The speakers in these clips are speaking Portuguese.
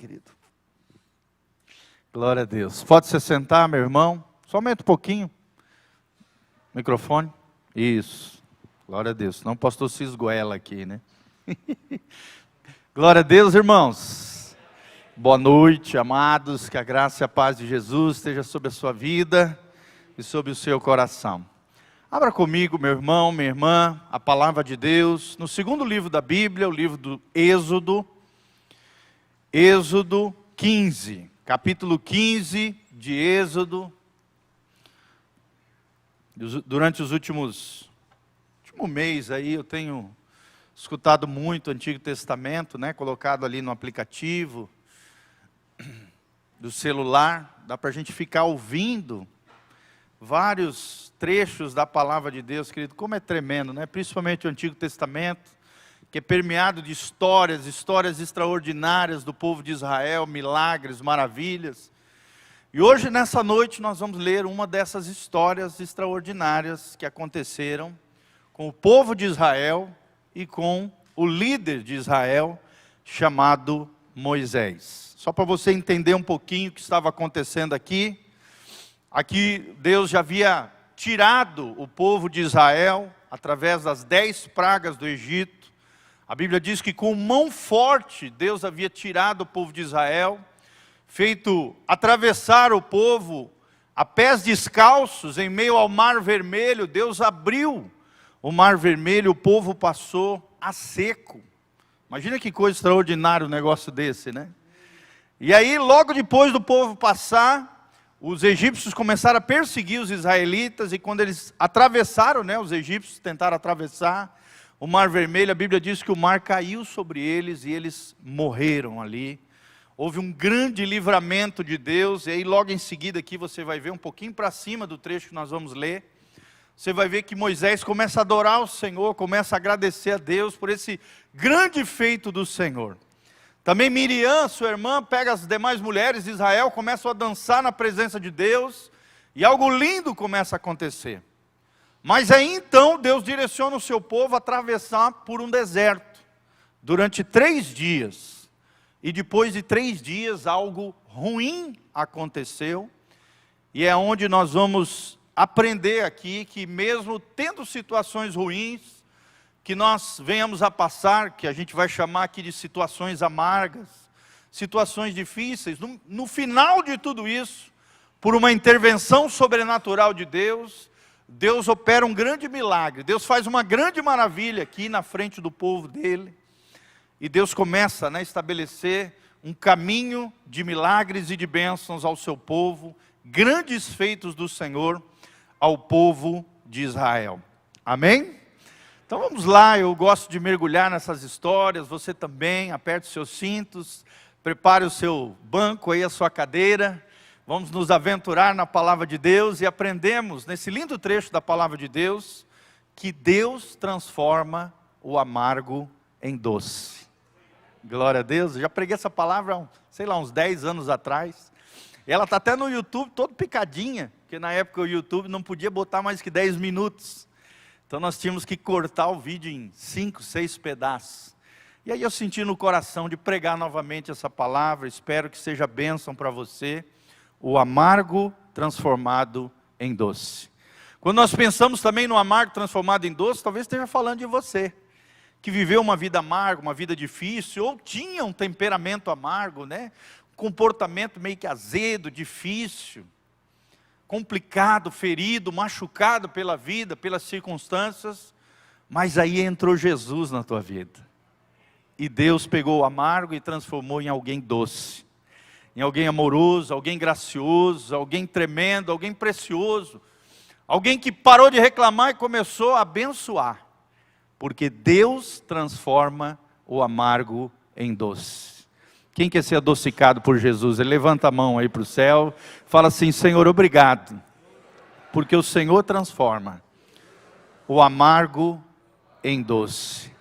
querido. Glória a Deus. Pode se sentar, meu irmão. Só aumenta um pouquinho. Microfone. Isso. Glória a Deus. Não, o pastor se esgoela aqui, né? Glória a Deus, irmãos. Boa noite, amados. Que a graça e a paz de Jesus esteja sobre a sua vida e sobre o seu coração. Abra comigo, meu irmão, minha irmã, a palavra de Deus, no segundo livro da Bíblia, o livro do Êxodo, Êxodo 15, capítulo 15 de Êxodo. Durante os último mês aí, eu tenho escutado muito o Antigo Testamento, né, colocado ali no aplicativo do celular, dá para a gente ficar ouvindo vários trechos da palavra de Deus, querido, como é tremendo, né? Principalmente o Antigo Testamento, que é permeado de histórias extraordinárias do povo de Israel, milagres, maravilhas. E hoje, nessa noite, nós vamos ler uma dessas histórias extraordinárias que aconteceram com o povo de Israel e com o líder de Israel, chamado Moisés. Só para você entender um pouquinho o que estava acontecendo aqui. Aqui Deus já havia tirado o povo de Israel através das 10 pragas do Egito. A Bíblia diz que com mão forte Deus havia tirado o povo de Israel, feito atravessar o povo a pés descalços em meio ao Mar Vermelho. Deus abriu o Mar Vermelho, o povo passou a seco. Imagina que coisa extraordinária um negócio desse, né? E aí, logo depois do povo passar, os egípcios começaram a perseguir os israelitas, e quando eles atravessaram, né, os egípcios tentaram atravessar o Mar Vermelho, a Bíblia diz que o mar caiu sobre eles e eles morreram ali. Houve um grande livramento de Deus, e aí logo em seguida aqui você vai ver um pouquinho para cima do trecho que nós vamos ler. Você vai ver que Moisés começa a adorar o Senhor, começa a agradecer a Deus por esse grande feito do Senhor. Também Miriam, sua irmã, pega as demais mulheres de Israel, começam a dançar na presença de Deus, e algo lindo começa a acontecer. Mas aí então Deus direciona o seu povo a atravessar por um deserto, durante 3 dias. E depois de 3 dias algo ruim aconteceu, e é onde nós vamos aprender aqui que mesmo tendo situações ruins, que nós venhamos a passar, que a gente vai chamar aqui de situações amargas, situações difíceis, no final de tudo isso, por uma intervenção sobrenatural de Deus, Deus opera um grande milagre, Deus faz uma grande maravilha aqui na frente do povo dele, e Deus começa a estabelecer um caminho de milagres e de bênçãos ao seu povo, grandes feitos do Senhor ao povo de Israel. Amém? Então vamos lá, eu gosto de mergulhar nessas histórias, você também, aperte os seus cintos, prepare o seu banco aí, a sua cadeira, vamos nos aventurar na palavra de Deus e aprendemos nesse lindo trecho da palavra de Deus, que Deus transforma o amargo em doce. Glória a Deus, eu já preguei essa palavra, sei lá, uns 10 anos atrás, e ela está até no YouTube, toda picadinha, porque na época o YouTube não podia botar mais que 10 minutos, então nós tínhamos que cortar o vídeo em 5, 6 pedaços. E aí eu senti no coração de pregar novamente essa palavra, espero que seja bênção para você, o amargo transformado em doce. Quando nós pensamos também no amargo transformado em doce, talvez esteja falando de você, que viveu uma vida amarga, uma vida difícil, ou tinha um temperamento amargo, né? Um comportamento meio que azedo, difícil, complicado, ferido, machucado pela vida, pelas circunstâncias, mas aí entrou Jesus na tua vida, e Deus pegou o amargo e transformou em alguém doce, em alguém amoroso, alguém gracioso, alguém tremendo, alguém precioso, alguém que parou de reclamar e começou a abençoar, porque Deus transforma o amargo em doce. Quem quer ser adocicado por Jesus? Ele levanta a mão aí para o céu, fala assim: Senhor, obrigado, porque o Senhor transforma o amargo em doce.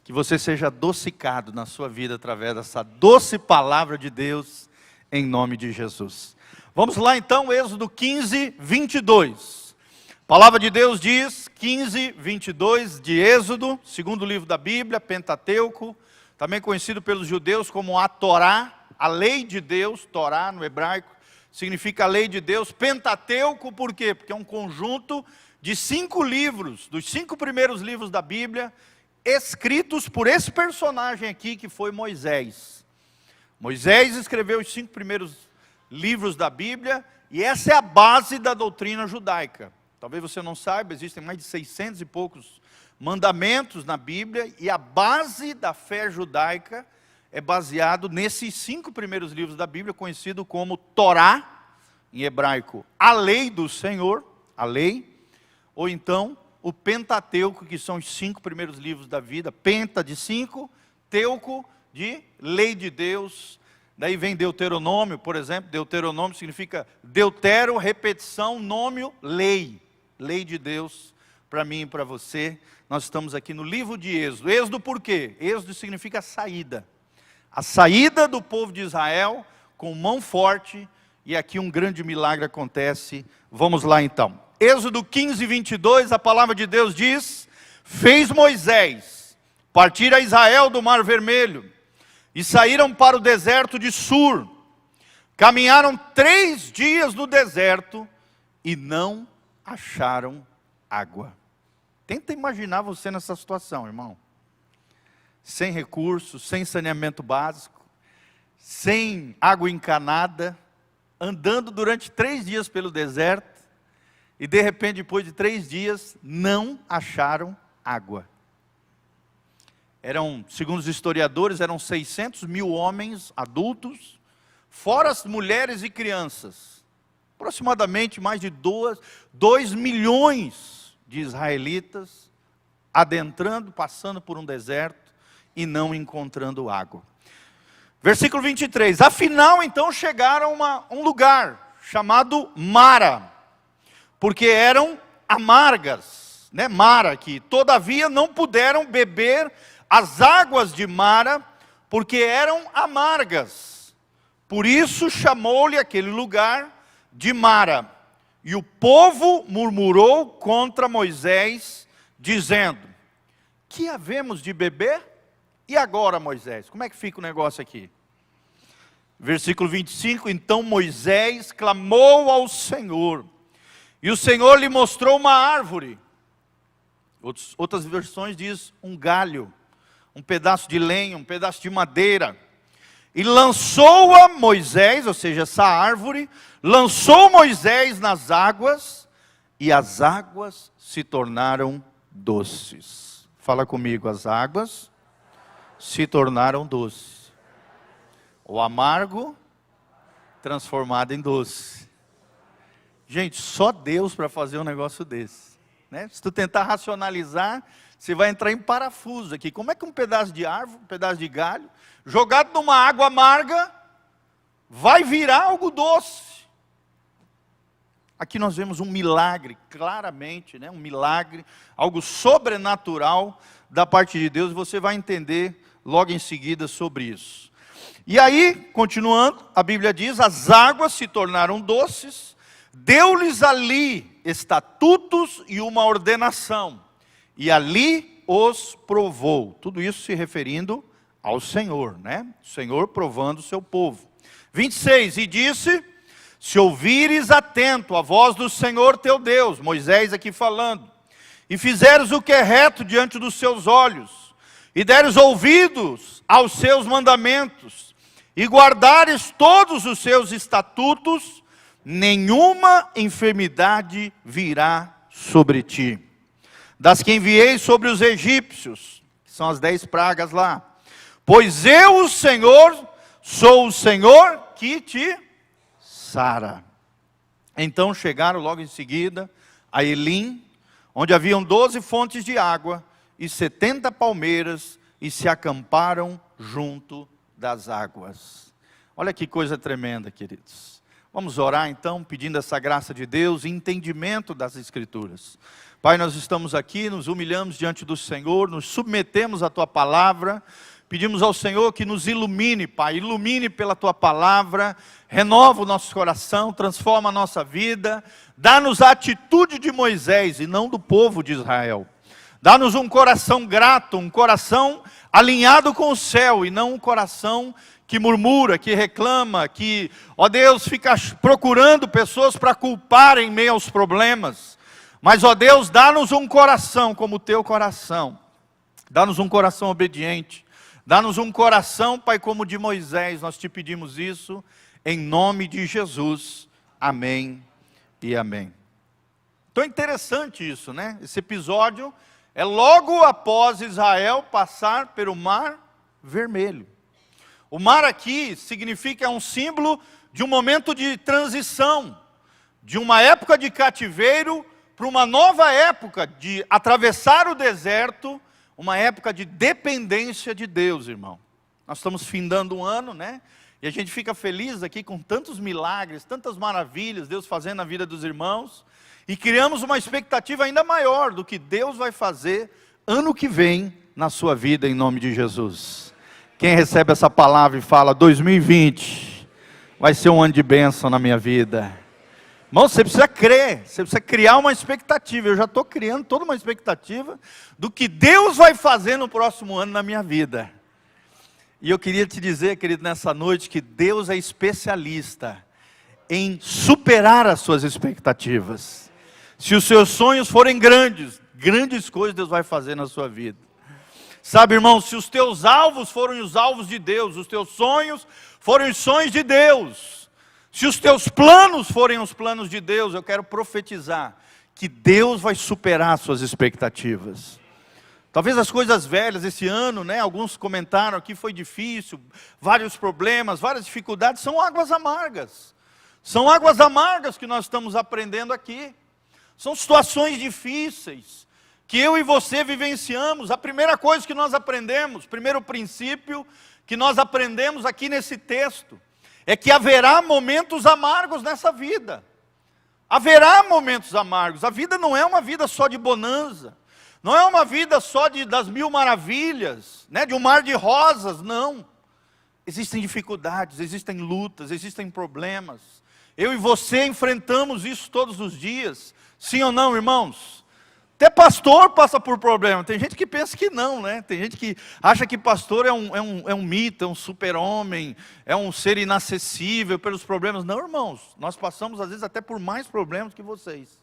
Que você seja adocicado na sua vida através dessa doce palavra de Deus, em nome de Jesus. Vamos lá então, Êxodo 15, 22. A palavra de Deus diz, 15, 22 de Êxodo, segundo livro da Bíblia, Pentateuco, também conhecido pelos judeus como a Torá. a lei de Deus, Torá no hebraico, significa a lei de Deus. Pentateuco, por quê? Porque é um conjunto de 5 livros, dos 5 primeiros livros da Bíblia, escritos por esse personagem aqui, que foi Moisés. Moisés escreveu os 5 primeiros livros da Bíblia, e essa é a base da doutrina judaica. Talvez você não saiba, existem mais de 600 e poucos mandamentos na Bíblia, e a base da fé judaica é baseado nesses 5 primeiros livros da Bíblia, conhecido como Torá, em hebraico, a lei do Senhor, a lei, ou então o Pentateuco, que são os 5 primeiros livros da vida. Penta de 5, teuco de lei de Deus. Daí vem Deuteronômio, por exemplo. Deuteronômio significa deutero, repetição, nômio, lei. Lei de Deus para mim e para você. Nós estamos aqui no livro de Êxodo. Êxodo por quê? Êxodo significa saída. A saída do povo de Israel com mão forte. E aqui um grande milagre acontece. Vamos lá então. Êxodo 15, 22, a palavra de Deus diz: fez Moisés partir a Israel do Mar Vermelho, e saíram para o deserto de Sur. Caminharam 3 dias no deserto, e não acharam água. Tenta imaginar você nessa situação, irmão. Sem recursos, sem saneamento básico, sem água encanada, andando durante 3 dias pelo deserto, e de repente, depois de 3 dias, não acharam água. Segundo os historiadores, eram 600 mil homens adultos, fora as mulheres e crianças. Aproximadamente mais de 2 milhões de israelitas adentrando, passando por um deserto e não encontrando água. Versículo 23. Afinal, então, chegaram a um lugar chamado Mara, porque eram amargas, né? Mara aqui. Todavia não puderam beber as águas de Mara, porque eram amargas. Por isso chamou-lhe aquele lugar de Mara. E o povo murmurou contra Moisés, dizendo: que havemos de beber? E agora, Moisés? Como é que fica o negócio aqui? Versículo 25. Então Moisés clamou ao Senhor, e o Senhor lhe mostrou uma árvore. Outras versões diz um galho, um pedaço de lenha, um pedaço de madeira. E lançou-a Moisés, ou seja, essa árvore, lançou Moisés nas águas, e as águas se tornaram doces. Fala comigo, as águas se tornaram doces. O amargo transformado em doce. Gente, só Deus para fazer um negócio desse, né? Se tu tentar racionalizar, você vai entrar em parafuso aqui. Como é que um pedaço de árvore, um pedaço de galho, jogado numa água amarga, vai virar algo doce? Aqui nós vemos um milagre, claramente, né? Um milagre, algo sobrenatural da parte de Deus. Você vai entender logo em seguida sobre isso. E aí, continuando, a Bíblia diz: as águas se tornaram doces, deu-lhes ali estatutos e uma ordenação, e ali os provou. Tudo isso se referindo ao Senhor, né? O Senhor provando o seu povo. 26, e disse: se ouvires atento a voz do Senhor teu Deus, Moisés aqui falando, e fizeres o que é reto diante dos seus olhos, e deres ouvidos aos seus mandamentos, e guardares todos os seus estatutos, nenhuma enfermidade virá sobre ti, das que enviei sobre os egípcios, que são as 10 pragas lá. Pois eu, o Senhor, sou o Senhor que te sara. Então chegaram logo em seguida a Elim, onde haviam 12 fontes de água e 70 palmeiras, e se acamparam junto das águas. Olha que coisa tremenda, queridos. Vamos orar então, pedindo essa graça de Deus e entendimento das Escrituras. Pai, nós estamos aqui, nos humilhamos diante do Senhor, nos submetemos à Tua palavra, pedimos ao Senhor que nos ilumine, Pai, ilumine pela Tua palavra, renova o nosso coração, transforma a nossa vida, dá-nos a atitude de Moisés e não do povo de Israel. Dá-nos um coração grato, um coração alinhado com o céu e não um coração que murmura, que reclama, que, ó Deus, fica procurando pessoas para culpar em meio aos problemas. Mas, ó Deus, dá-nos um coração como o teu coração. Dá-nos um coração obediente. Dá-nos um coração, Pai, como o de Moisés. Nós te pedimos isso em nome de Jesus. Amém e amém. Então é interessante isso, né? Esse episódio é logo após Israel passar pelo Mar Vermelho. O mar aqui significa, é um símbolo de um momento de transição, de uma época de cativeiro para uma nova época de atravessar o deserto, uma época de dependência de Deus, irmão. Nós estamos findando um ano, né? E a gente fica feliz aqui com tantos milagres, tantas maravilhas, Deus fazendo na vida dos irmãos. E criamos uma expectativa ainda maior do que Deus vai fazer ano que vem na sua vida, em nome de Jesus. Quem recebe essa palavra e fala, 2020 vai ser um ano de bênção na minha vida. Irmão, você precisa crer, você precisa criar uma expectativa. Eu já estou criando toda uma expectativa do que Deus vai fazer no próximo ano na minha vida. E eu queria te dizer, querido, nessa noite, que Deus é especialista em superar as suas expectativas. Se os seus sonhos forem grandes, grandes coisas Deus vai fazer na sua vida. Sabe, irmão, se os teus alvos forem os alvos de Deus, os teus sonhos forem os sonhos de Deus, se os teus planos forem os planos de Deus, eu quero profetizar que Deus vai superar as suas expectativas. Talvez as coisas velhas esse ano, né, alguns comentaram que foi difícil, vários problemas, várias dificuldades, são águas amargas. São águas amargas que nós estamos aprendendo aqui. São situações difíceis que eu e você vivenciamos. A primeira coisa que nós aprendemos, primeiro princípio que nós aprendemos aqui nesse texto, é que haverá momentos amargos nessa vida. Haverá momentos amargos. A vida não é uma vida só de bonança. Não é uma vida só das mil maravilhas, né, de um mar de rosas, não. Existem dificuldades, existem lutas, existem problemas. Eu e você enfrentamos isso todos os dias. Sim ou não, irmãos? Até pastor passa por problema. Tem gente que pensa que não, né? Tem gente que acha que pastor é um mito, é um super-homem, é um ser inacessível pelos problemas. Não, irmãos. Nós passamos, às vezes, até por mais problemas que vocês.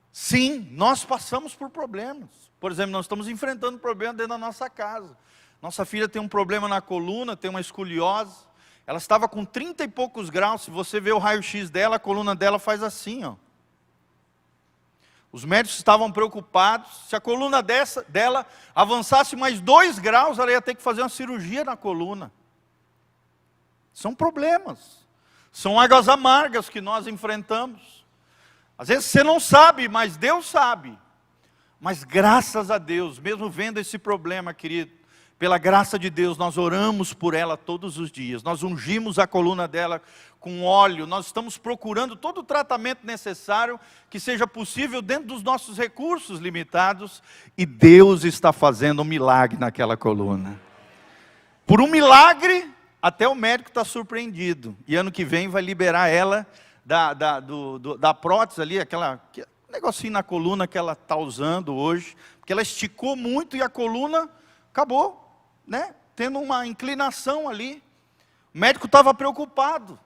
Sim, nós passamos por problemas. Por exemplo, nós estamos enfrentando um problema dentro da nossa casa. Nossa filha tem um problema na coluna, tem uma escoliose. Ela estava com 30 e poucos graus. Se você vê o raio-x dela, a coluna dela faz assim, ó. Os médicos estavam preocupados. Se a coluna dela avançasse mais 2 graus, ela ia ter que fazer uma cirurgia na coluna. São problemas. São águas amargas que nós enfrentamos. Às vezes você não sabe, mas Deus sabe. Mas graças a Deus, mesmo vendo esse problema, querido, pela graça de Deus, nós oramos por ela todos os dias. Nós ungimos a coluna dela com óleo. Nós estamos procurando todo o tratamento necessário que seja possível dentro dos nossos recursos limitados. E Deus está fazendo um milagre naquela coluna. Por um milagre, até o médico está surpreendido. E ano que vem vai liberar ela da prótese ali, aquele negocinho na coluna que ela está usando hoje. Porque ela esticou muito e a coluna acabou, né, tendo uma inclinação ali. O médico estava preocupado,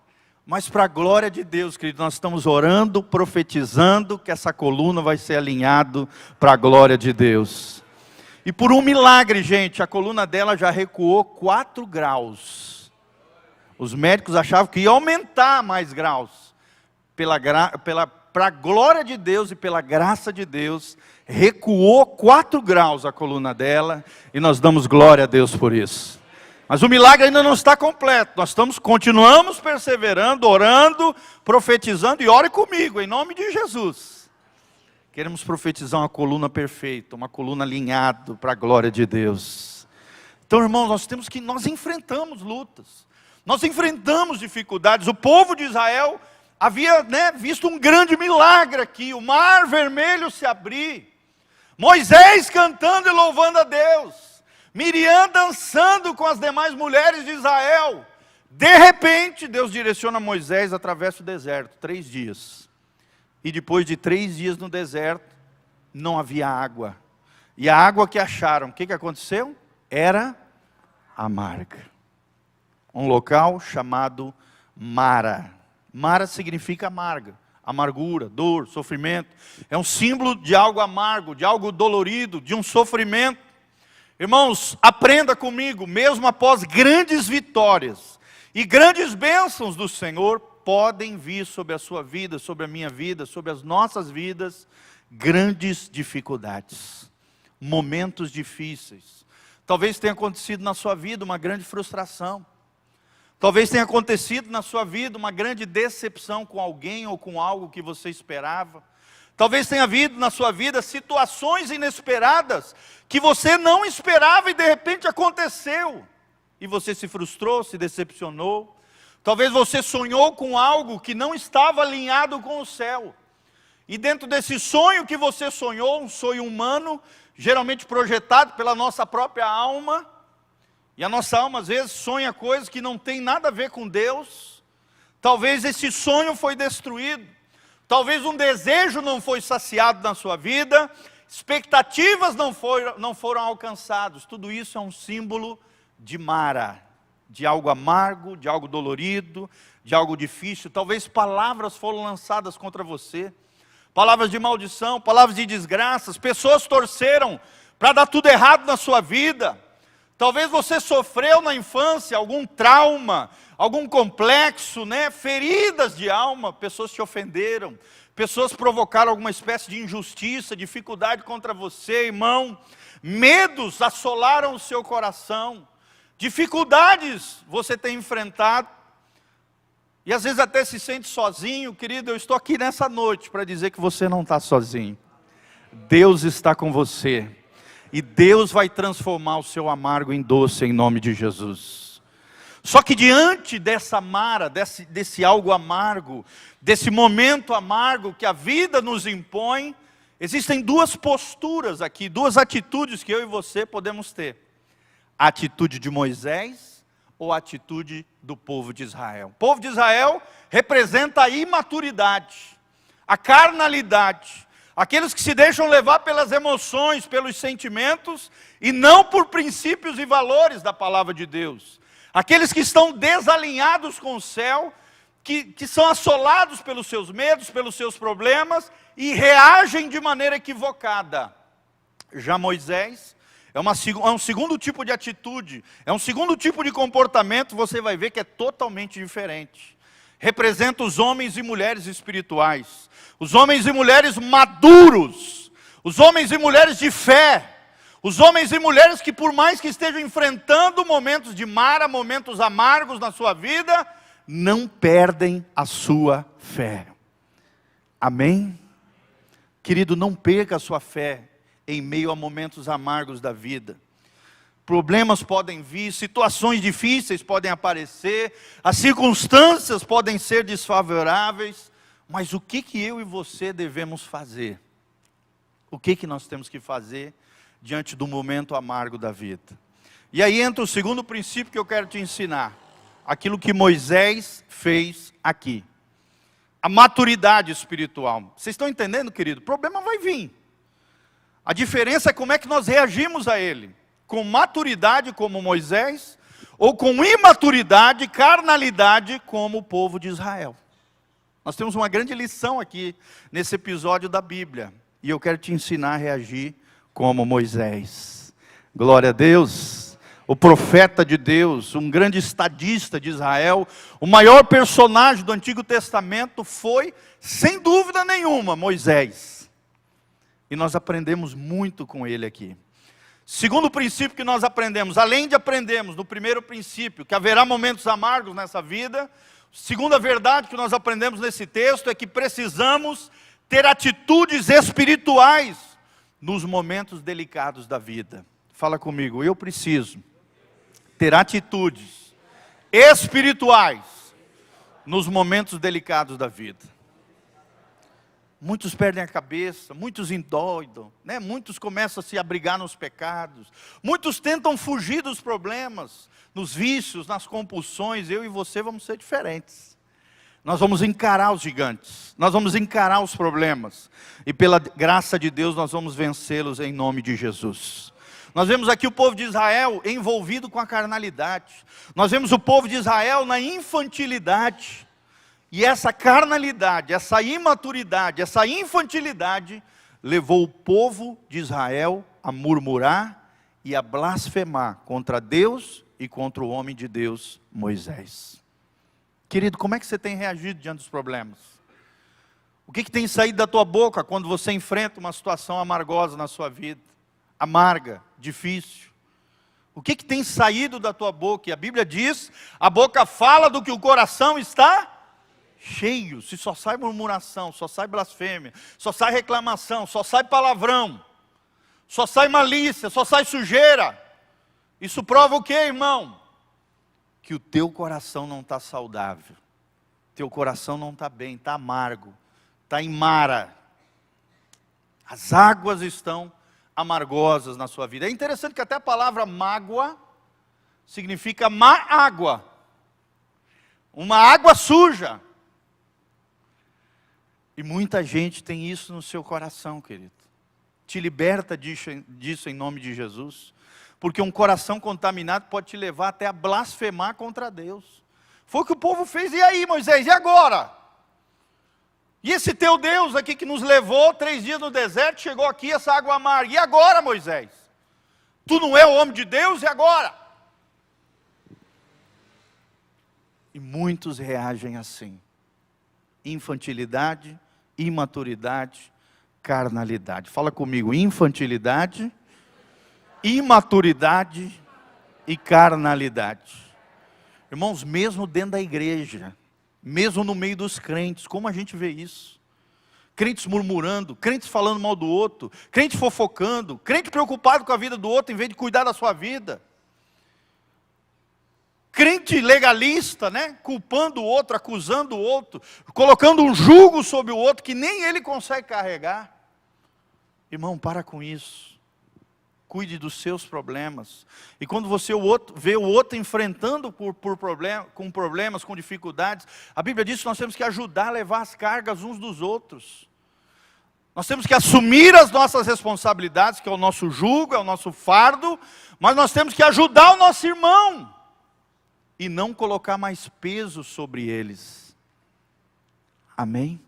mas para a glória de Deus, querido, nós estamos orando, profetizando que essa coluna vai ser alinhado para a glória de Deus. E por um milagre, gente, a coluna dela já recuou 4 graus. Os médicos achavam que ia aumentar mais graus. Para a glória de Deus e pela graça de Deus, recuou 4 graus a coluna dela, e nós damos glória a Deus por isso. Mas o milagre ainda não está completo. Nós continuamos perseverando, orando, profetizando, e ore comigo, em nome de Jesus. Queremos profetizar uma coluna perfeita, uma coluna alinhada para a glória de Deus. Então, irmãos, nós enfrentamos lutas, nós enfrentamos dificuldades. O povo de Israel havia, né, visto um grande milagre aqui, o mar vermelho se abrir, Moisés cantando e louvando a Deus, Miriam dançando com as demais mulheres de Israel. De repente, Deus direciona Moisés através do deserto, 3 dias. E depois de 3 dias no deserto, não havia água. E a água que acharam, o que aconteceu? Era amarga. um local chamado Mara. Mara significa amarga, amargura, dor, sofrimento. É um símbolo de algo amargo, de algo dolorido, de um sofrimento. Irmãos, aprenda comigo, mesmo após grandes vitórias e grandes bênçãos do Senhor, podem vir sobre a sua vida, sobre a minha vida, sobre as nossas vidas, grandes dificuldades, momentos difíceis. Talvez tenha acontecido na sua vida uma grande frustração. Talvez tenha acontecido na sua vida uma grande decepção com alguém ou com algo que você esperava. Talvez tenha havido na sua vida situações inesperadas que você não esperava e de repente aconteceu. E você se frustrou, se decepcionou. Talvez você sonhou com algo que não estava alinhado com o céu. E dentro desse sonho que você sonhou, um sonho humano, geralmente projetado pela nossa própria alma, e a nossa alma às vezes sonha coisas que não tem nada a ver com Deus. Talvez esse sonho foi destruído. Talvez um desejo não foi saciado na sua vida. Expectativas não foram alcançadas. Tudo isso é um símbolo de Mara. De algo amargo, de algo dolorido, de algo difícil. Talvez palavras foram lançadas contra você. Palavras de maldição, palavras de desgraças. Pessoas torceram para dar tudo errado na sua vida. Talvez você sofreu na infância algum trauma, algum complexo, feridas de alma, pessoas te ofenderam, pessoas provocaram alguma espécie de injustiça, dificuldade contra você, irmão. Medos assolaram o seu coração, dificuldades você tem enfrentado, e às vezes até se sente sozinho. Querido, eu estou aqui nessa noite para dizer que você não está sozinho. Deus está com você. E Deus vai transformar o seu amargo em doce em nome de Jesus. Só que diante dessa mara, desse algo amargo, desse momento amargo que a vida nos impõe, existem duas posturas aqui, duas atitudes que eu e você podemos ter. A atitude de Moisés ou a atitude do povo de Israel. O povo de Israel representa a imaturidade, a carnalidade. Aqueles que se deixam levar pelas emoções, pelos sentimentos, e não por princípios e valores da palavra de Deus. Aqueles que estão desalinhados com o céu, que são assolados pelos seus medos, pelos seus problemas, e reagem de maneira equivocada. Já Moisés é um segundo tipo de atitude, é um segundo tipo de comportamento, você vai ver que é totalmente diferente. Representa os homens e mulheres espirituais, os homens e mulheres maduros, os homens e mulheres de fé, os homens e mulheres que por mais que estejam enfrentando momentos de mara, momentos amargos na sua vida, não perdem a sua fé. Amém? Querido, não perca a sua fé em meio a momentos amargos da vida. Problemas podem vir, situações difíceis podem aparecer, as circunstâncias podem ser desfavoráveis, mas o que eu e você devemos fazer? O que nós temos que fazer diante do momento amargo da vida? E aí entra o segundo princípio que eu quero te ensinar, aquilo que Moisés fez aqui, a maturidade espiritual. Vocês estão entendendo, querido? O problema vai vir, a diferença é como é que nós reagimos a ele. Com maturidade como Moisés, ou com imaturidade, carnalidade como o povo de Israel. Nós temos uma grande lição aqui nesse episódio da Bíblia, e eu quero te ensinar a reagir como Moisés. Glória a Deus, o profeta de Deus, um grande estadista de Israel, o maior personagem do Antigo Testamento foi, sem dúvida nenhuma, Moisés. E nós aprendemos muito com ele aqui. Segundo princípio que nós aprendemos, além de aprendermos no primeiro princípio, que haverá momentos amargos nessa vida, segunda verdade que nós aprendemos nesse texto é que precisamos ter atitudes espirituais nos momentos delicados da vida. Fala comigo, eu preciso ter atitudes espirituais nos momentos delicados da vida. Muitos perdem a cabeça, muitos endoidam, muitos começam a se abrigar nos pecados, muitos tentam fugir dos problemas, nos vícios, nas compulsões. Eu e você vamos ser diferentes. Nós vamos encarar os gigantes, nós vamos encarar os problemas, e pela graça de Deus nós vamos vencê-los em nome de Jesus. Nós vemos aqui o povo de Israel envolvido com a carnalidade. Nós vemos o povo de Israel na infantilidade. E essa carnalidade, essa imaturidade, essa infantilidade levou o povo de Israel a murmurar e a blasfemar contra Deus e contra o homem de Deus, Moisés. Querido, como é que você tem reagido diante dos problemas? O que tem saído da tua boca quando você enfrenta uma situação amargosa na sua vida? Amarga, difícil. O que tem saído da tua boca? E a Bíblia diz, a boca fala do que o coração está cheio. Se só sai murmuração, só sai blasfêmia, só sai reclamação, só sai palavrão, só sai malícia, só sai sujeira. Isso prova o quê, irmão? Que o teu coração não está saudável. Teu coração não está bem, está amargo, está em mara. As águas estão amargosas na sua vida. É interessante que até a palavra mágoa significa má água. Uma água suja. E muita gente tem isso no seu coração, querido. Te liberta disso em nome de Jesus. Porque um coração contaminado pode te levar até a blasfemar contra Deus. Foi o que o povo fez. E aí, Moisés, e agora? E esse teu Deus aqui que nos levou 3 dias no deserto, chegou aqui essa água amarga. E agora, Moisés? Tu não é o homem de Deus, e agora? E muitos reagem assim. Infantilidade, imaturidade, carnalidade. Fala comigo, infantilidade, imaturidade e carnalidade. Irmãos, mesmo dentro da igreja, mesmo no meio dos crentes, como a gente vê isso? Crentes murmurando, crentes falando mal do outro, crente fofocando, crente preocupado com a vida do outro em vez de cuidar da sua vida. Crente legalista, né? Culpando o outro, acusando o outro, colocando um jugo sobre o outro que nem ele consegue carregar. Irmão, para com isso. Cuide dos seus problemas. E quando você vê o outro enfrentando com problemas, com dificuldades, a Bíblia diz que nós temos que ajudar a levar as cargas uns dos outros. Nós temos que assumir as nossas responsabilidades, que é o nosso jugo, é o nosso fardo, mas nós temos que ajudar o nosso irmão e não colocar mais peso sobre eles. Amém?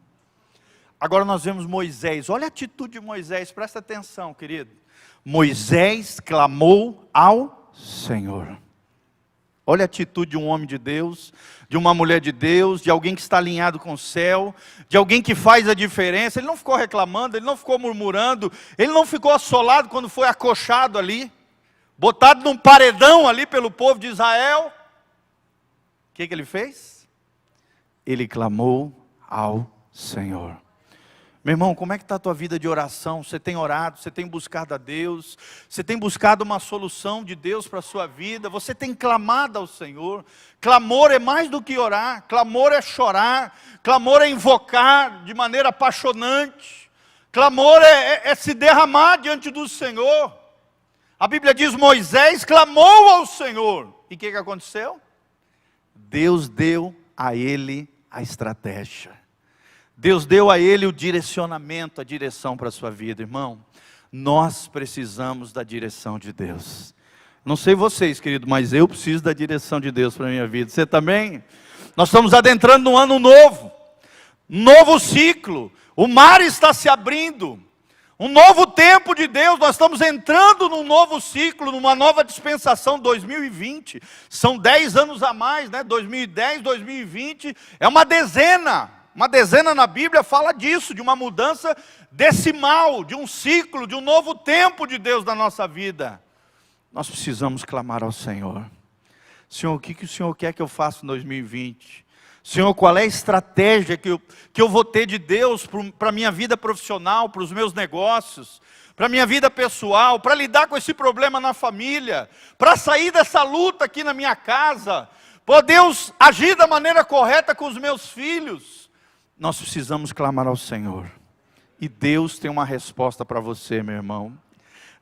Agora nós vemos Moisés. Olha a atitude de Moisés, presta atenção, querido. Moisés clamou ao Senhor. Olha a atitude de um homem de Deus, de uma mulher de Deus, de alguém que está alinhado com o céu, de alguém que faz a diferença. Ele não ficou reclamando, ele não ficou murmurando, ele não ficou assolado quando foi acochado ali, botado num paredão ali pelo povo de Israel. O que ele fez? Ele clamou ao Senhor. Meu irmão, como é que está a tua vida de oração? Você tem orado, você tem buscado a Deus, você tem buscado uma solução de Deus para a sua vida, você tem clamado ao Senhor. Clamor é mais do que orar, clamor é chorar, clamor é invocar de maneira apaixonante, clamor é se derramar diante do Senhor. A Bíblia diz, Moisés clamou ao Senhor. E o que aconteceu? Deus deu a ele a estratégia. Deus deu a ele o direcionamento, a direção para a sua vida. Irmão, nós precisamos da direção de Deus. Não sei vocês, querido, mas eu preciso da direção de Deus para a minha vida. Você também? Nós estamos adentrando num ano novo. Novo ciclo. O mar está se abrindo. Um novo tempo de Deus. Nós estamos entrando num novo ciclo, numa nova dispensação 2020. São 10 anos a mais, né? 2010, 2020. É uma dezena. Uma dezena na Bíblia fala disso, de uma mudança decimal, de um ciclo, de um novo tempo de Deus na nossa vida. Nós precisamos clamar ao Senhor. Senhor, o que o Senhor quer que eu faça em 2020? Senhor, qual é a estratégia que eu vou ter de Deus para a minha vida profissional, para os meus negócios, para a minha vida pessoal, para lidar com esse problema na família, para sair dessa luta aqui na minha casa, para Deus agir da maneira correta com os meus filhos. Nós precisamos clamar ao Senhor. E Deus tem uma resposta para você, meu irmão.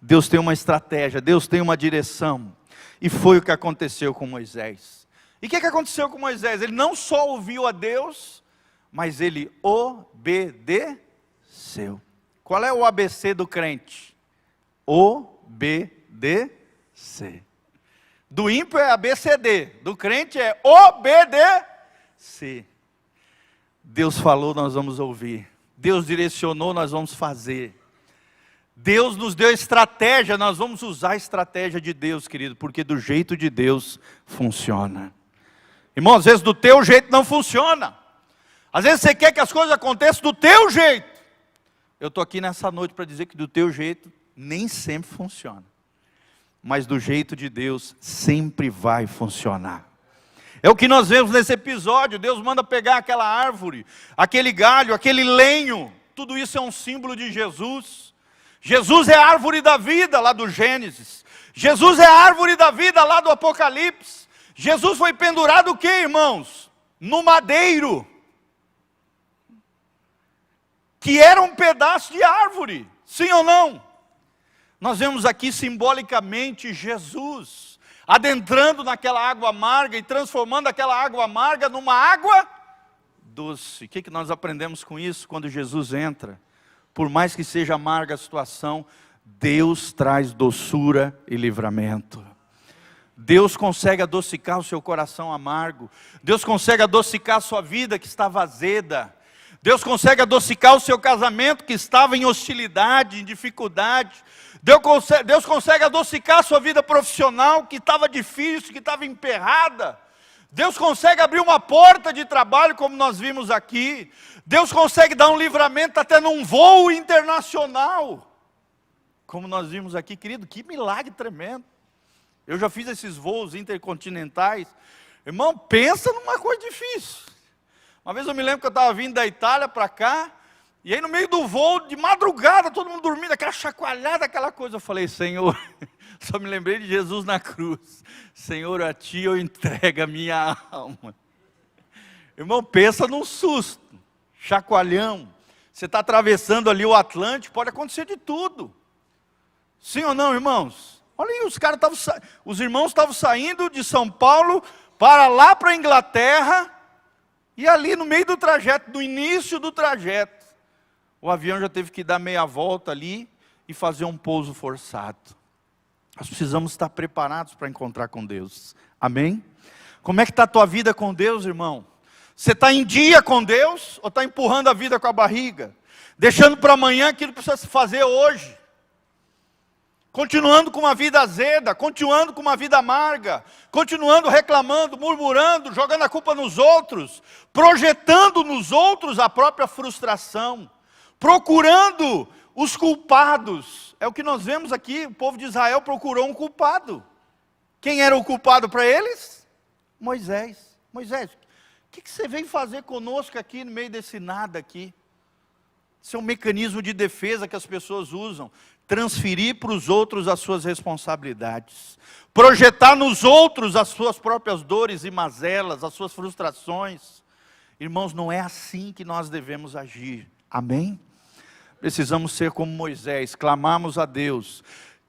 Deus tem uma estratégia, Deus tem uma direção. E foi o que aconteceu com Moisés. E o que aconteceu com Moisés? Ele não só ouviu a Deus, mas ele obedeceu. Qual é o ABC do crente? Obediência. obedecer. Do ímpio é ABCD, do crente é obedecer. Deus falou, nós vamos ouvir. Deus direcionou, nós vamos fazer. Deus nos deu estratégia, nós vamos usar a estratégia de Deus, querido, porque do jeito de Deus funciona. Irmão, às vezes do teu jeito não funciona. Às vezes você quer que as coisas aconteçam do teu jeito. Eu estou aqui nessa noite para dizer que do teu jeito nem sempre funciona. Mas do jeito de Deus sempre vai funcionar. É o que nós vemos nesse episódio. Deus manda pegar aquela árvore, aquele galho, aquele lenho. Tudo isso é um símbolo de Jesus. Jesus é a árvore da vida lá do Gênesis. Jesus é a árvore da vida lá do Apocalipse. Jesus foi pendurado o quê, irmãos? No madeiro. Que era um pedaço de árvore. Sim ou não? Nós vemos aqui simbolicamente Jesus adentrando naquela água amarga e transformando aquela água amarga numa água doce. O que nós aprendemos com isso quando Jesus entra? Por mais que seja amarga a situação, Deus traz doçura e livramento. Deus consegue adocicar o seu coração amargo. Deus consegue adocicar a sua vida que estava azeda. Deus consegue adocicar o seu casamento que estava em hostilidade, em dificuldade. Deus consegue adocicar a sua vida profissional que estava difícil, que estava emperrada. Deus consegue abrir uma porta de trabalho como nós vimos aqui. Deus consegue dar um livramento até num voo internacional. Como nós vimos aqui, querido, que milagre tremendo. Eu já fiz esses voos intercontinentais. Irmão, pensa numa coisa difícil. Uma vez eu me lembro que eu estava vindo da Itália para cá, e aí no meio do voo, de madrugada, todo mundo dormindo, aquela chacoalhada, aquela coisa. Eu falei, Senhor, só me lembrei de Jesus na cruz. Senhor, a Ti eu entrego a minha alma. Irmão, pensa num susto, chacoalhão. Você está atravessando ali o Atlântico, pode acontecer de tudo. Sim ou não, irmãos? Olha aí, os irmãos estavam saindo de São Paulo para lá para a Inglaterra, e ali no meio do trajeto, no início do trajeto, o avião já teve que dar meia volta ali e fazer um pouso forçado. Nós precisamos estar preparados para encontrar com Deus. Amém? Como é que está a tua vida com Deus, irmão? Você está em dia com Deus ou está empurrando a vida com a barriga? Deixando para amanhã aquilo que precisa se fazer hoje? Continuando com uma vida azeda, continuando com uma vida amarga, continuando reclamando, murmurando, jogando a culpa nos outros, projetando nos outros a própria frustração, procurando os culpados. É o que nós vemos aqui, o povo de Israel procurou um culpado. Quem era o culpado para eles? Moisés. Moisés, o que você vem fazer conosco aqui no meio desse nada aqui? Isso é um mecanismo de defesa que as pessoas usam. Transferir para os outros as suas responsabilidades. Projetar nos outros as suas próprias dores e mazelas, as suas frustrações. Irmãos, não é assim que nós devemos agir. Amém? Precisamos ser como Moisés, clamarmos a Deus.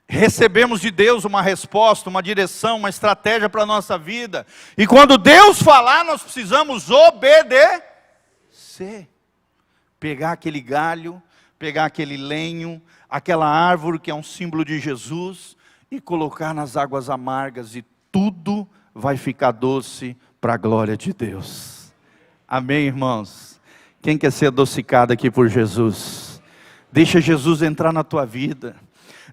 Recebemos de Deus uma resposta, uma direção, uma estratégia para a nossa vida. E quando Deus falar, nós precisamos obedecer. Pegar aquele galho, pegar aquele lenho, aquela árvore que é um símbolo de Jesus, e colocar nas águas amargas, e tudo vai ficar doce para a glória de Deus. Amém, irmãos? Quem quer ser adocicado aqui por Jesus? Deixa Jesus entrar na tua vida.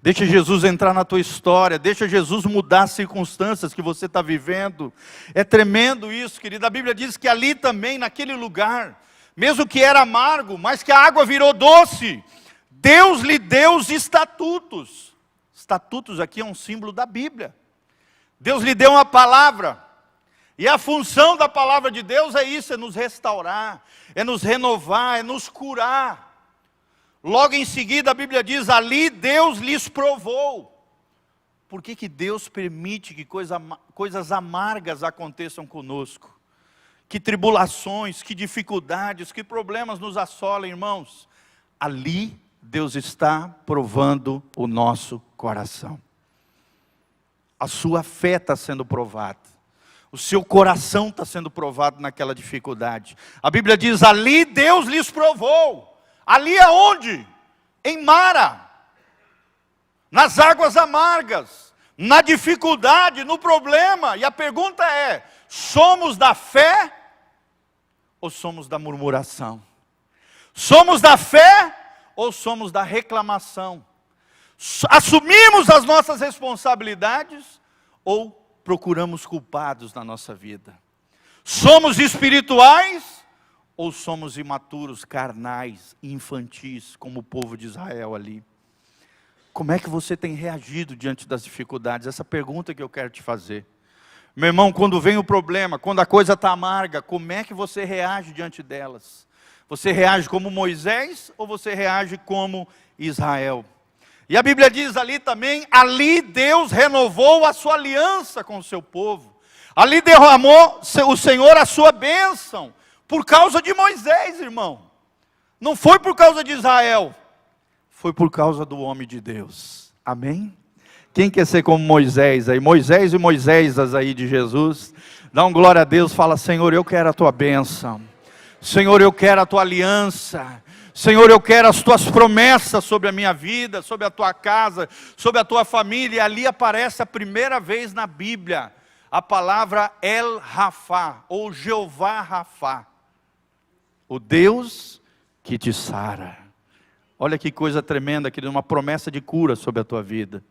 Deixa Jesus entrar na tua história. Deixa Jesus mudar as circunstâncias que você está vivendo. É tremendo isso, querido. A Bíblia diz que ali também, naquele lugar, mesmo que era amargo, mas que a água virou doce, Deus lhe deu os estatutos. Estatutos aqui é um símbolo da Bíblia. Deus lhe deu uma palavra. E a função da palavra de Deus é isso, é nos restaurar, é nos renovar, é nos curar. Logo em seguida a Bíblia diz, ali Deus lhes provou. Por que Deus permite que coisas amargas aconteçam conosco? Que tribulações, que dificuldades, que problemas nos assolem, irmãos? Ali Deus está provando o nosso coração. A sua fé está sendo provada. O seu coração está sendo provado naquela dificuldade. A Bíblia diz, ali Deus lhes provou. Ali aonde? Em Mara. nas águas amargas, na dificuldade, no problema. E a pergunta é: somos da fé ou somos da murmuração? Somos da fé ou somos da reclamação? Assumimos as nossas responsabilidades ou procuramos culpados na nossa vida? Somos espirituais ou somos imaturos, carnais, infantis, como o povo de Israel ali? Como é que você tem reagido diante das dificuldades? Essa pergunta que eu quero te fazer. Meu irmão, quando vem o problema, quando a coisa está amarga, como é que você reage diante delas? Você reage como Moisés ou você reage como Israel? E a Bíblia diz ali também, ali Deus renovou a sua aliança com o seu povo. Ali derramou o Senhor a sua bênção, por causa de Moisés, irmão. Não foi por causa de Israel, foi por causa do homem de Deus. Amém? Quem quer ser como Moisés aí? Moisés e Moisésas aí de Jesus. Dá um glória a Deus, fala: Senhor, eu quero a tua bênção. Senhor, eu quero a tua aliança. Senhor, eu quero as tuas promessas sobre a minha vida, sobre a tua casa, sobre a tua família. E ali aparece a primeira vez na Bíblia a palavra El Rafá, ou Jeová Rafá, o Deus que te sara. Olha que coisa tremenda, querido, uma promessa de cura sobre a tua vida.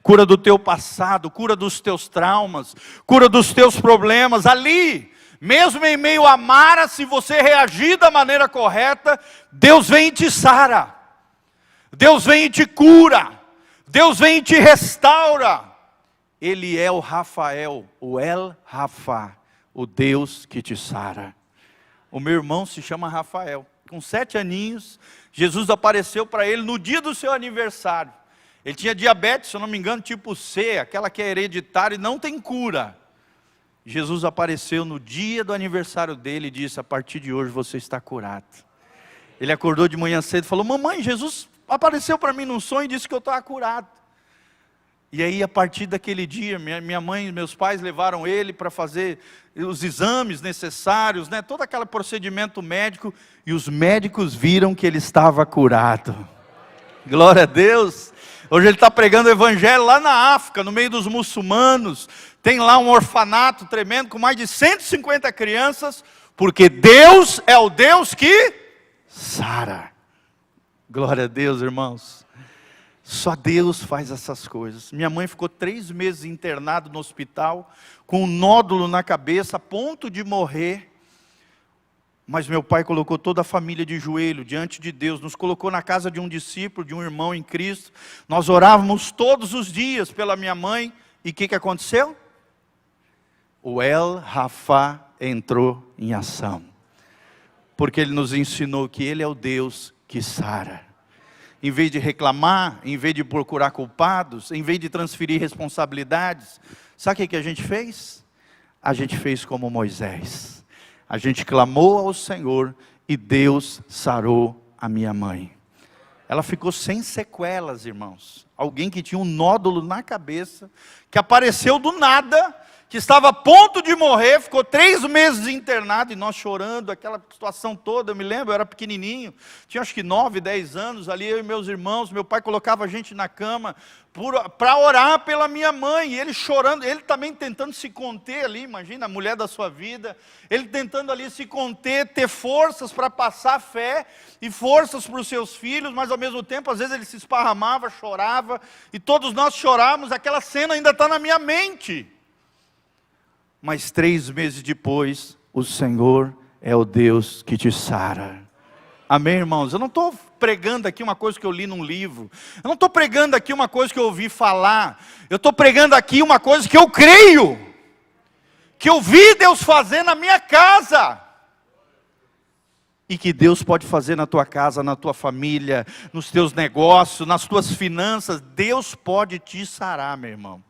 Cura do teu passado, cura dos teus traumas, cura dos teus problemas. Ali, mesmo em meio à mara, se você reagir da maneira correta, Deus vem e te sara. Deus vem e te cura. Deus vem e te restaura. Ele é o Rafael, o El Rafá, o Deus que te sara. O meu irmão se chama Rafael. Com 7 aninhos, Jesus apareceu para ele no dia do seu aniversário. Ele tinha diabetes, se eu não me engano, tipo C, aquela que é hereditária e não tem cura. Jesus apareceu no dia do aniversário dele e disse: a partir de hoje você está curado. Ele acordou de manhã cedo e falou: mamãe, Jesus apareceu para mim num sonho e disse que eu estava curado. E aí, a partir daquele dia, minha mãe e meus pais levaram ele para fazer os exames necessários, né, todo aquele procedimento médico, e os médicos viram que ele estava curado. Glória a Deus. Hoje ele está pregando o evangelho lá na África, no meio dos muçulmanos. Tem lá um orfanato tremendo com mais de 150 crianças, porque Deus é o Deus que sara. Glória a Deus, irmãos. Só Deus faz essas coisas. Minha mãe ficou 3 meses internada no hospital, com um nódulo na cabeça, a ponto de morrer. Mas meu pai colocou toda a família de joelho diante de Deus, nos colocou na casa de um discípulo, de um irmão em Cristo. Nós orávamos todos os dias pela minha mãe. E o que aconteceu? O El Rafá entrou em ação. Porque ele nos ensinou que ele é o Deus que sara. Em vez de reclamar, em vez de procurar culpados, em vez de transferir responsabilidades, sabe o que a gente fez? A gente fez como Moisés. A gente clamou ao Senhor e Deus sarou a minha mãe. Ela ficou sem sequelas, irmãos. Alguém que tinha um nódulo na cabeça, que apareceu do nada, que estava a ponto de morrer, ficou 3 meses internado, e nós chorando, aquela situação toda. Eu me lembro, eu era pequenininho, tinha acho que 9, 10 anos, ali eu e meus irmãos, meu pai colocava a gente na cama, para orar pela minha mãe, e ele chorando, ele também tentando se conter ali, imagina, a mulher da sua vida, ele tentando ali se conter, ter forças para passar fé, e forças para os seus filhos, mas ao mesmo tempo, às vezes ele se esparramava, chorava, e todos nós chorávamos. Aquela cena ainda está na minha mente. Mas 3 meses depois, o Senhor é o Deus que te sara. Amém, irmãos? Eu não estou pregando aqui uma coisa que eu li num livro. Eu não estou pregando aqui uma coisa que eu ouvi falar. Eu estou pregando aqui uma coisa que eu creio. Que eu vi Deus fazer na minha casa. E que Deus pode fazer na tua casa, na tua família, nos teus negócios, nas tuas finanças. Deus pode te sarar, meu irmão.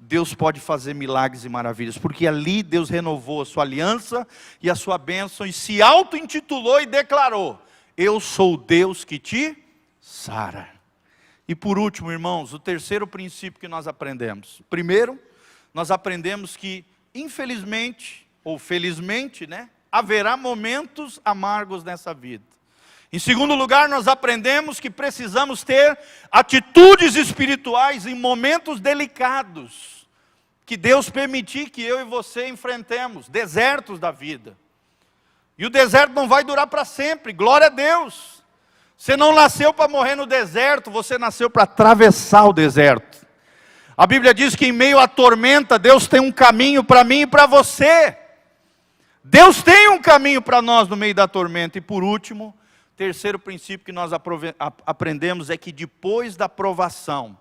Deus pode fazer milagres e maravilhas, porque ali Deus renovou a sua aliança e a sua bênção, e se auto-intitulou e declarou: eu sou o Deus que te sara. E por último, irmãos, o terceiro princípio que nós aprendemos. Primeiro, nós aprendemos que, infelizmente, ou felizmente, né, haverá momentos amargos nessa vida. Em segundo lugar, nós aprendemos que precisamos ter atitudes espirituais em momentos delicados, que Deus permitir que eu e você enfrentemos, desertos da vida. E o deserto não vai durar para sempre, glória a Deus. Você não nasceu para morrer no deserto, você nasceu para atravessar o deserto. A Bíblia diz que em meio à tormenta, Deus tem um caminho para mim e para você. Deus tem um caminho para nós no meio da tormenta. E por último, terceiro princípio que nós aprendemos é que depois da provação,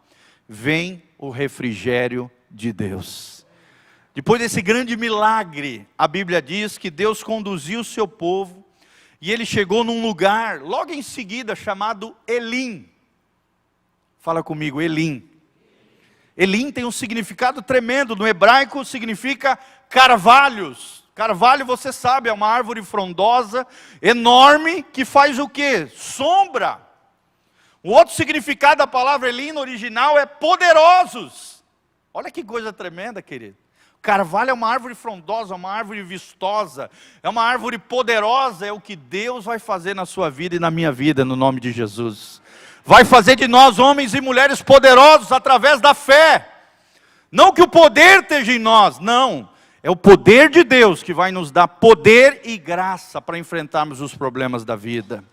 vem o refrigério de Deus. Depois desse grande milagre, a Bíblia diz que Deus conduziu o seu povo, e ele chegou num lugar, logo em seguida, chamado Elim. Fala comigo, Elim. Elim tem um significado tremendo, no hebraico significa carvalhos. Carvalho, você sabe, é uma árvore frondosa, enorme, que faz o quê? Sombra. O outro significado da palavra Elim no original é poderosos. Olha que coisa tremenda, querido. Carvalho é uma árvore frondosa, uma árvore vistosa, é uma árvore poderosa, é o que Deus vai fazer na sua vida e na minha vida, no nome de Jesus. Vai fazer de nós homens e mulheres poderosos através da fé. Não que o poder esteja em nós, não. É o poder de Deus que vai nos dar poder e graça para enfrentarmos os problemas da vida.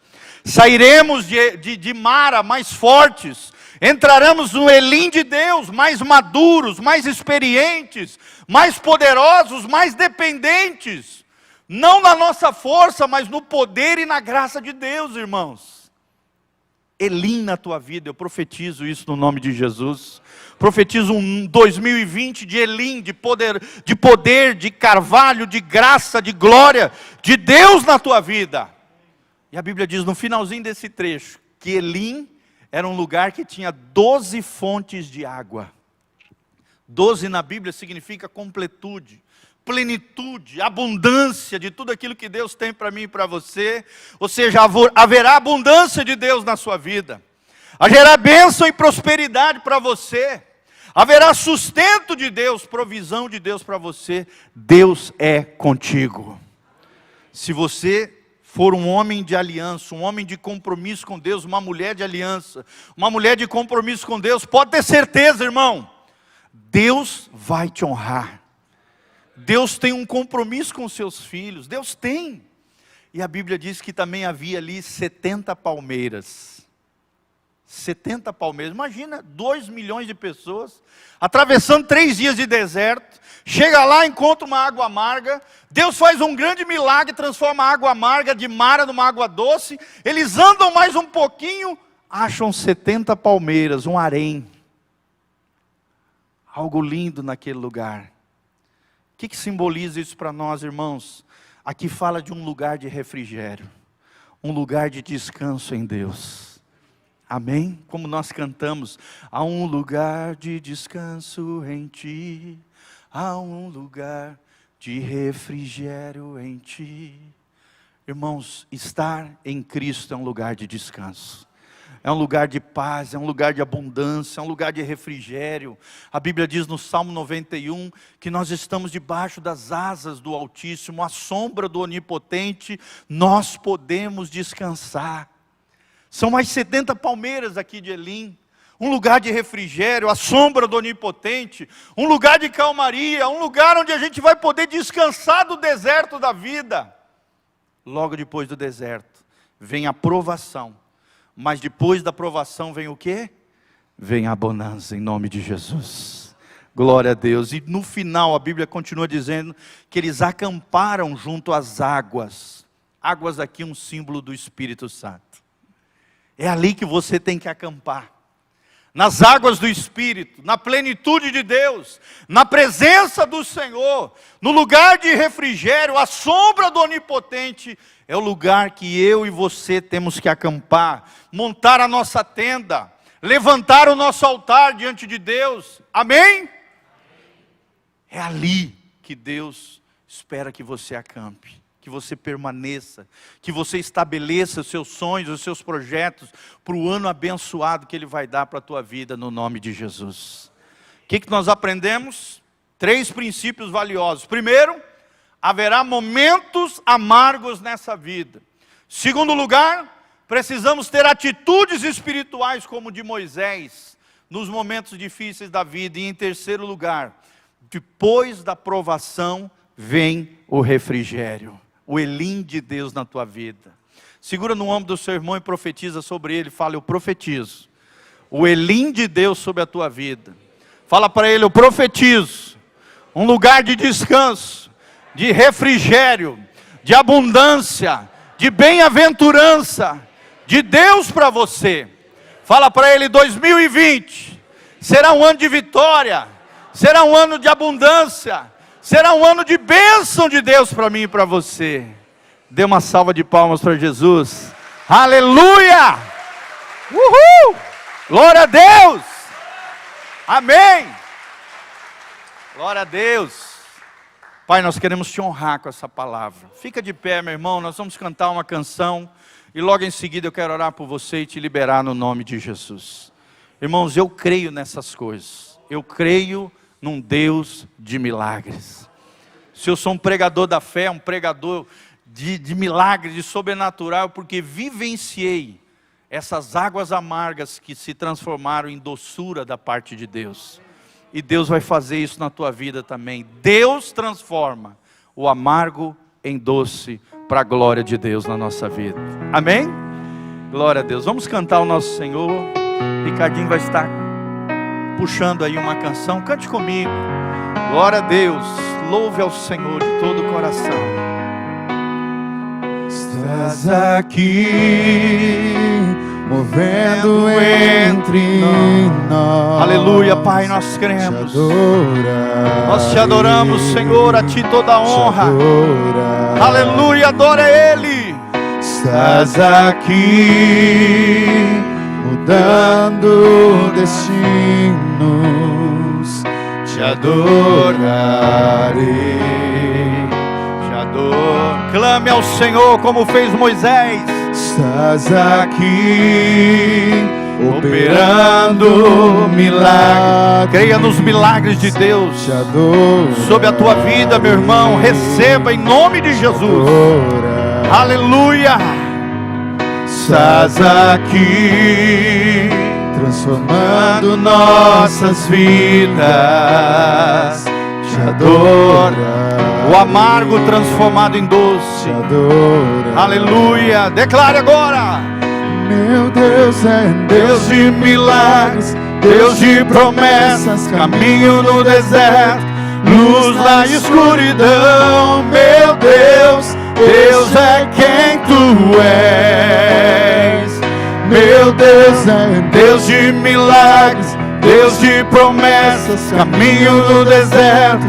Sairemos de Mara mais fortes, entraremos no Elim de Deus, mais maduros, mais experientes, mais poderosos, mais dependentes. Não na nossa força, mas no poder e na graça de Deus, irmãos. Elim na tua vida, eu profetizo isso no nome de Jesus. Profetizo um 2020 de Elim, de poder, de carvalho, de graça, de glória, de Deus na tua vida. E a Bíblia diz no finalzinho desse trecho, que Elim era um lugar que tinha 12 fontes de água. 12 na Bíblia significa completude, plenitude, abundância de tudo aquilo que Deus tem para mim e para você. Ou seja, haverá abundância de Deus na sua vida. Haverá bênção e prosperidade para você. Haverá sustento de Deus, provisão de Deus para você. Deus é contigo. Se você for um homem de aliança, um homem de compromisso com Deus, uma mulher de aliança, uma mulher de compromisso com Deus, pode ter certeza, irmão, Deus vai te honrar. Deus tem um compromisso com os seus filhos, Deus tem. E a Bíblia diz que também havia ali 70 palmeiras. 70 palmeiras, imagina, 2 milhões de pessoas, atravessando 3 dias de deserto, chega lá, encontra uma água amarga, Deus faz um grande milagre, transforma a água amarga de Mara numa água doce, eles andam mais um pouquinho, acham 70 palmeiras, um harém, algo lindo naquele lugar. O que simboliza isso para nós, irmãos? Aqui fala de um lugar de refrigério, um lugar de descanso em Deus. Amém? Como nós cantamos, há um lugar de descanso em ti, há um lugar de refrigério em ti. Irmãos, estar em Cristo é um lugar de descanso. É um lugar de paz, é um lugar de abundância, é um lugar de refrigério. A Bíblia diz no Salmo 91 que nós estamos debaixo das asas do Altíssimo, à sombra do Onipotente, nós podemos descansar. São mais 70 palmeiras aqui de Elim, um lugar de refrigério, à sombra do Onipotente, um lugar de calmaria, um lugar onde a gente vai poder descansar do deserto da vida. Logo depois do deserto, vem a provação, mas depois da provação vem o quê? Vem a bonança em nome de Jesus. Glória a Deus. E no final a Bíblia continua dizendo que eles acamparam junto às águas. Águas aqui um símbolo do Espírito Santo. É ali que você tem que acampar, nas águas do Espírito, na plenitude de Deus, na presença do Senhor, no lugar de refrigério, à sombra do Onipotente, é o lugar que eu e você temos que acampar, montar a nossa tenda, levantar o nosso altar diante de Deus, amém? É ali que Deus espera que você acampe, que você permaneça, que você estabeleça os seus sonhos, os seus projetos, para o ano abençoado que Ele vai dar para a tua vida, no nome de Jesus. O que nós aprendemos? 3 princípios valiosos. Primeiro, haverá momentos amargos nessa vida. Segundo lugar, Precisamos ter atitudes espirituais como de Moisés, nos momentos difíceis da vida. E em terceiro lugar, depois da provação, vem o refrigério. O Elim de Deus na tua vida. Segura no ombro do seu irmão e profetiza sobre ele. Fala, eu profetizo o Elim de Deus sobre a tua vida. Fala para ele, eu profetizo um lugar de descanso, de refrigério, de abundância, de bem-aventurança, de Deus para você. Fala para ele, 2020 será um ano de vitória, será um ano de abundância, será um ano de bênção de Deus para mim e para você. Dê uma salva de palmas para Jesus. Aleluia! Uhul! Glória a Deus! Amém! Glória a Deus! Pai, nós queremos te honrar com essa palavra. Fica de pé, meu irmão, nós vamos cantar uma canção. E logo em seguida eu quero orar por você e te liberar no nome de Jesus. Irmãos, eu creio nessas coisas. Eu creio num Deus de milagres. Se eu sou um pregador da fé, um pregador de milagres, de sobrenatural, porque vivenciei essas águas amargas que se transformaram em doçura da parte de Deus. E Deus vai fazer isso na tua vida também. Deus transforma o amargo em doce para a glória de Deus na nossa vida. Amém? Glória a Deus. Vamos cantar o nosso Senhor. Ricardinho vai estar puxando aí uma canção. Cante comigo. Glória a Deus. Louve ao Senhor de todo o coração. Estás aqui, movendo entre nós. Aleluia, Pai, nós cremos. Nós te adoramos, Senhor, a Ti toda a honra. Aleluia, adora Ele. Estás aqui, mudando destinos. Te adorarei. Clame ao Senhor como fez Moisés. Estás aqui, operando milagres. Creia nos milagres de Deus sobre a tua vida, meu irmão. Receba em nome de Jesus. Aleluia. Estás aqui, transformando nossas vidas. Te adora. O amargo transformado em doce. Aleluia. Declare agora. Meu Deus é Deus de milagres, Deus de promessas, caminho no deserto, luz na escuridão. Meu Deus, Deus é quem Tu és. Meu Deus é Deus de milagres, Deus de promessas, caminho no deserto,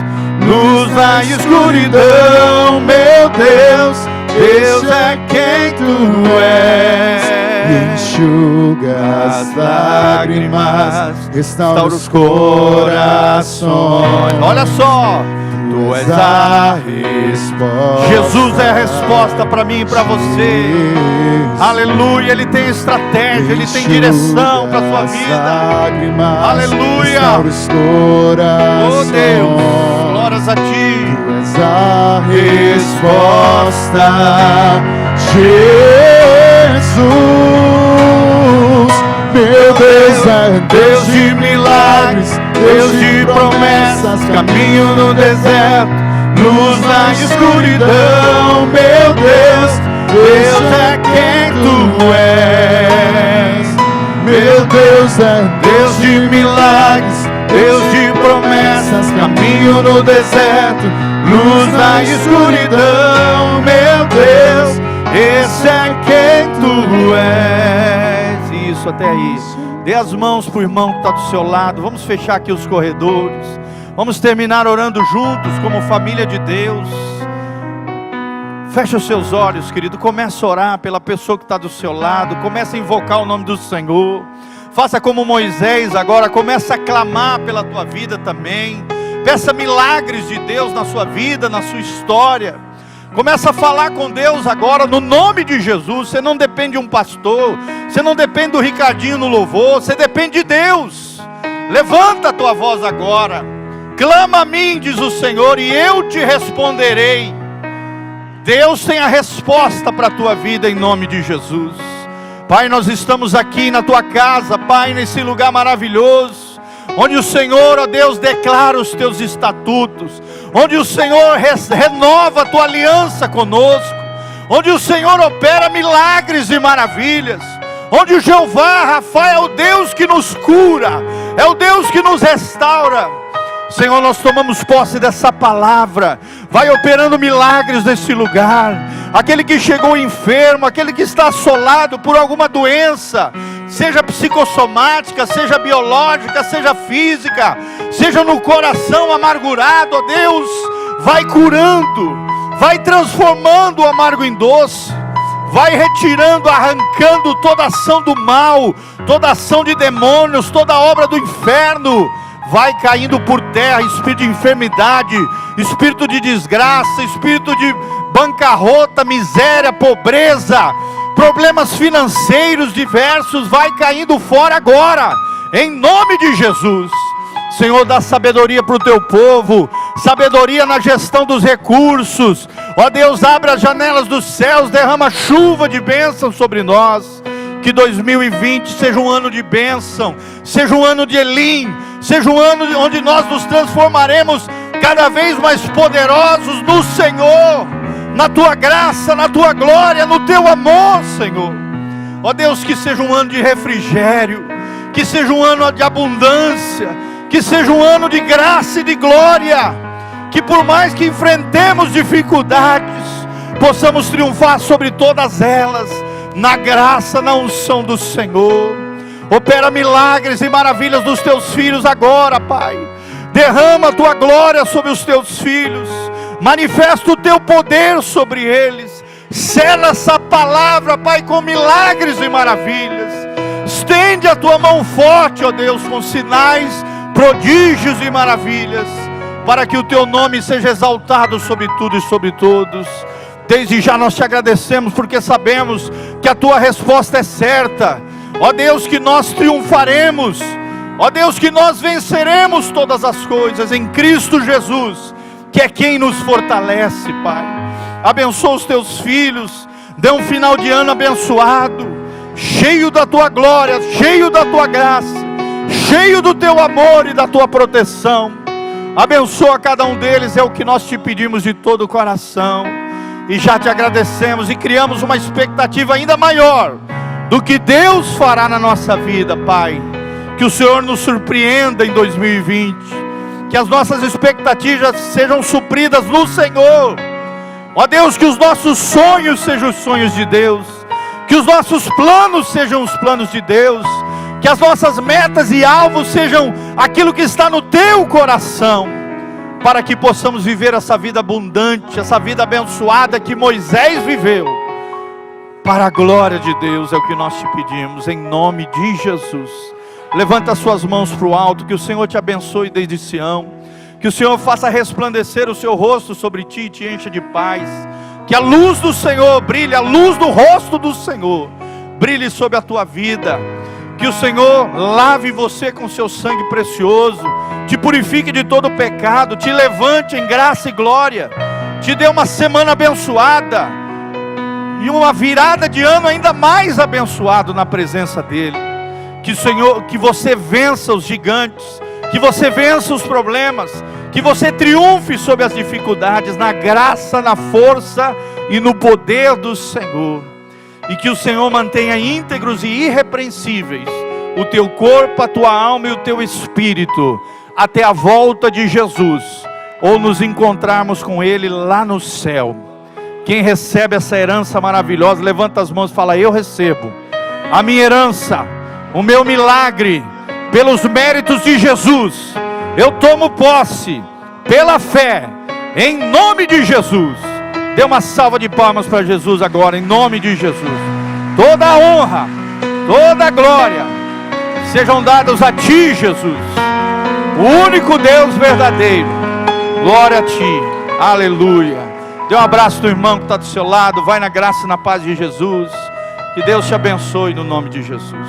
luz na escuridão. Meu Deus, Deus é quem Tu és. Enxuga as lágrimas, restaura os corações. Olha só, Tu és a resposta. Jesus é a resposta para mim e para você. Aleluia, Ele tem estratégia, Ele tem direção para a sua vida. Aleluia. Oh Deus, glórias a Ti. Tu és a resposta, Jesus. Meu Deus é Deus de milagres, Deus de promessas, caminho no deserto, luz na escuridão. Meu Deus, Deus é quem Tu és. Meu Deus é Deus de milagres, Deus de promessas, caminho no deserto, luz na escuridão. Meu Deus, esse é quem Tu és. Isso, até aí. Dê as mãos para o irmão que está do seu lado. Vamos fechar aqui os corredores. Vamos terminar orando juntos como família de Deus. Feche os seus olhos, querido. Comece a orar pela pessoa que está do seu lado. Comece a invocar o nome do Senhor. Faça como Moisés agora. Comece a clamar pela tua vida também. Peça milagres de Deus na sua vida, na sua história. Começa a falar com Deus agora no nome de Jesus. Você não depende de um pastor. Você não depende do Ricardinho no louvor. Você depende de Deus. Levanta a tua voz agora. Clama a mim, diz o Senhor, e eu te responderei. Deus tem a resposta para a tua vida em nome de Jesus. Pai, nós estamos aqui na Tua casa, Pai, nesse lugar maravilhoso, onde o Senhor, ó Deus, declara os Teus estatutos, onde o Senhor renova a Tua aliança conosco, onde o Senhor opera milagres e maravilhas, onde o Jeová Rafa é o Deus que nos cura, é o Deus que nos restaura. Senhor, nós tomamos posse dessa palavra. Vai operando milagres nesse lugar. Aquele que chegou enfermo, aquele que está assolado por alguma doença, seja psicossomática, seja biológica, seja física, seja no coração amargurado, ó Deus, vai curando, vai transformando o amargo em doce, vai retirando, arrancando toda ação do mal, toda ação de demônios, toda obra do inferno, vai caindo por terra, espírito de enfermidade, espírito de desgraça, espírito de bancarrota, miséria, pobreza, problemas financeiros diversos, vai caindo fora agora, em nome de Jesus. Senhor, dá sabedoria para o Teu povo, sabedoria na gestão dos recursos, ó Deus, abre as janelas dos céus, derrama chuva de bênção sobre nós. Que 2020 seja um ano de bênção, seja um ano de Elim, seja um ano onde nós nos transformaremos cada vez mais poderosos no Senhor, na Tua graça, na Tua glória, no Teu amor, Senhor. Ó Deus, que seja um ano de refrigério, que seja um ano de abundância, que seja um ano de graça e de glória, que por mais que enfrentemos dificuldades, possamos triunfar sobre todas elas, na graça, na unção do Senhor. Opera milagres e maravilhas dos Teus filhos agora, Pai. Derrama a Tua glória sobre os Teus filhos, manifesta o Teu poder sobre eles, sela essa palavra, Pai, com milagres e maravilhas. Estende a Tua mão forte, ó Deus, com sinais, prodígios e maravilhas, para que o Teu nome seja exaltado sobre tudo e sobre todos. Desde já nós Te agradecemos, porque sabemos que a Tua resposta é certa. Ó Deus, que nós triunfaremos, ó Deus, que nós venceremos todas as coisas em Cristo Jesus, que é quem nos fortalece, Pai. Abençoa os Teus filhos, dê um final de ano abençoado, cheio da Tua glória, cheio da Tua graça, cheio do Teu amor e da Tua proteção. Abençoa cada um deles, é o que nós Te pedimos de todo o coração. E já Te agradecemos e criamos uma expectativa ainda maior do que Deus fará na nossa vida, Pai. Que o Senhor nos surpreenda em 2020, que as nossas expectativas sejam supridas no Senhor. Ó Deus, que os nossos sonhos sejam os sonhos de Deus, que os nossos planos sejam os planos de Deus, que as nossas metas e alvos sejam aquilo que está no Teu coração, para que possamos viver essa vida abundante, essa vida abençoada que Moisés viveu, para a glória de Deus. É o que nós Te pedimos, em nome de Jesus. Levanta as suas mãos para o alto, que o Senhor te abençoe desde Sião, que o Senhor faça resplandecer o seu rosto sobre ti e te encha de paz, que a luz do Senhor brilhe, a luz do rosto do Senhor brilhe sobre a tua vida, que o Senhor lave você com seu sangue precioso, te purifique de todo pecado, te levante em graça e glória, te dê uma semana abençoada, e uma virada de ano ainda mais abençoado na presença dEle. Que o Senhor, que você vença os gigantes, que você vença os problemas, que você triunfe sobre as dificuldades, na graça, na força e no poder do Senhor. E que o Senhor mantenha íntegros e irrepreensíveis o teu corpo, a tua alma e o teu espírito, até a volta de Jesus, ou nos encontrarmos com Ele lá no céu. Quem recebe essa herança maravilhosa, levanta as mãos e fala: eu recebo a minha herança, o meu milagre, pelos méritos de Jesus. Eu tomo posse, pela fé, em nome de Jesus. Dê uma salva de palmas para Jesus agora, em nome de Jesus. Toda a honra, toda a glória, sejam dados a Ti, Jesus, o único Deus verdadeiro. Glória a Ti, aleluia. Dê um abraço do irmão que está do seu lado. Vai na graça e na paz de Jesus. Que Deus te abençoe no nome de Jesus.